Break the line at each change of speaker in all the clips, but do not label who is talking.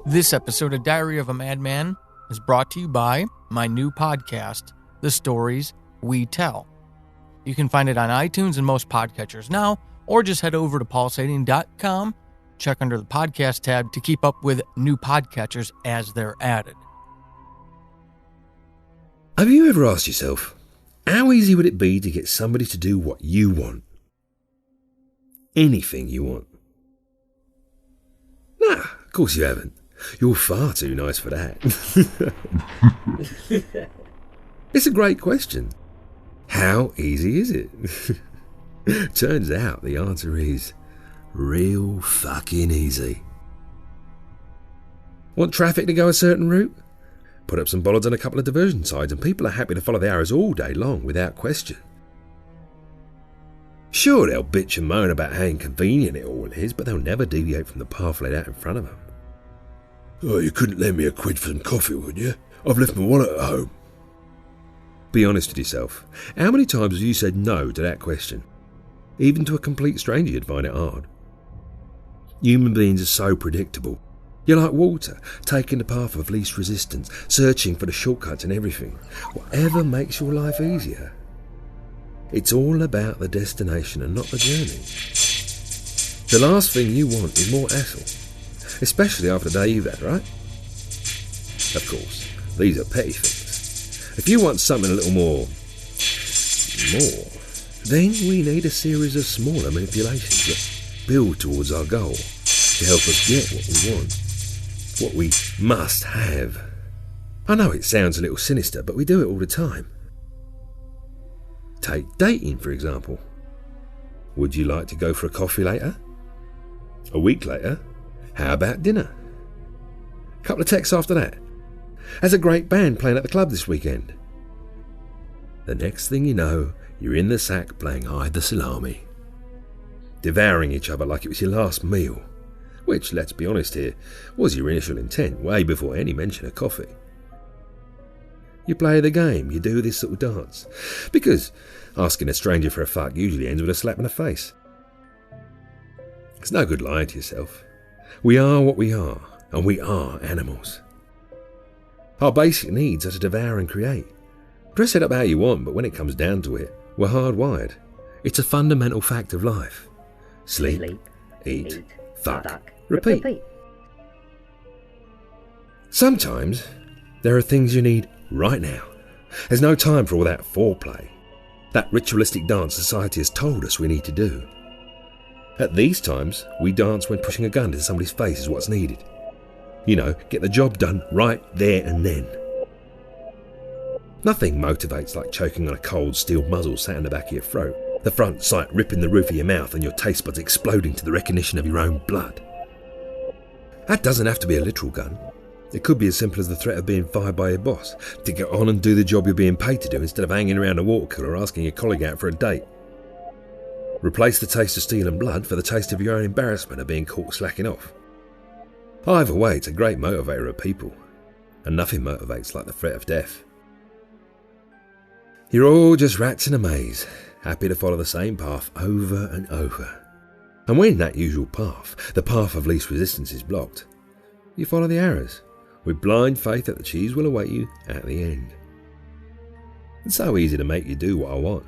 This episode of Diary of a Madman is brought to you by my new podcast, The Stories We Tell. You can find it on iTunes and most podcatchers now, or just head over to paulsading.com, check under the podcast tab to keep up with new podcatchers as they're added.
Have you ever asked yourself, how easy would it be to get somebody to do what you want? Anything you want. Nah, of course you haven't. You're far too nice for that. It's a great question. How easy is it? Turns out the answer is real fucking easy. Want traffic to go a certain route? Put up some bollards on a couple of diversion sides and people are happy to follow the arrows all day long without question. Sure, they'll bitch and moan about how inconvenient it all is, but they'll never deviate from the path laid out in front of them. Oh, you couldn't lend me a quid for some coffee, would you? I've left my wallet at home. Be honest with yourself. How many times have you said no to that question? Even to a complete stranger you'd find it hard. Human beings are so predictable. You're like water, taking the path of least resistance, searching for the shortcuts and everything. Whatever makes your life easier. It's all about the destination and not the journey. The last thing you want is more hassle. Especially after the day you've had, right? Of course, these are petty things. If you want something a little more, then we need a series of smaller manipulations that build towards our goal to help us get what we want, what we must have. I know it sounds a little sinister, but we do it all the time. Take dating, for example. Would you like to go for a coffee later? A week later? How about dinner? A couple of texts after that. There's a great band playing at the club this weekend. The next thing you know, you're in the sack playing hide the salami. Devouring each other like it was your last meal. Which, let's be honest here, was your initial intent way before any mention of coffee. You play the game, you do this little dance. Because asking a stranger for a fuck usually ends with a slap in the face. It's no good lying to yourself. We are what we are, and we are animals. Our basic needs are to devour and create. Dress it up how you want, but when it comes down to it, we're hardwired. It's a fundamental fact of life. Sleep, eat, fuck, repeat. Sometimes there are things you need right now. There's no time for all that foreplay, that ritualistic dance society has told us we need to do. At these times, we dance when pushing a gun to somebody's face is what's needed. You know, get the job done right there and then. Nothing motivates like choking on a cold steel muzzle sat in the back of your throat, the front sight ripping the roof of your mouth and your taste buds exploding to the recognition of your own blood. That doesn't have to be a literal gun. It could be as simple as the threat of being fired by your boss, to get on and do the job you're being paid to do instead of hanging around a water cooler asking your colleague out for a date. Replace the taste of steel and blood for the taste of your own embarrassment of being caught slacking off. Either way, it's a great motivator of people, and nothing motivates like the threat of death. You're all just rats in a maze, happy to follow the same path over and over. And when that usual path, the path of least resistance, is blocked, you follow the arrows, with blind faith that the cheese will await you at the end. It's so easy to make you do what I want,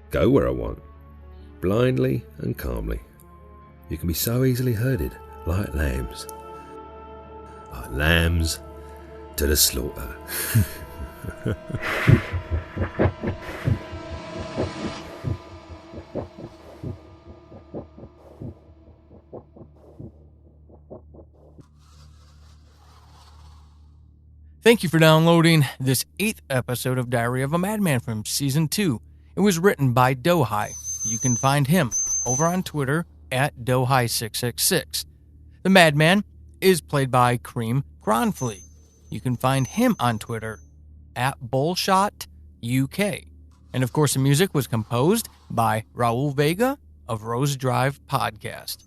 go where I want, blindly and calmly. You can be so easily herded like lambs. Like lambs to the slaughter.
Thank you for downloading this 8th episode of Diary of a Madman from Season 2. It was written by Dohai. You can find him over on Twitter at Dohai666. The Madman is played by Cream Gronfleet. You can find him on Twitter at BullshotUK. And of course, the music was composed by Raul Vega of Rose Drive Podcast.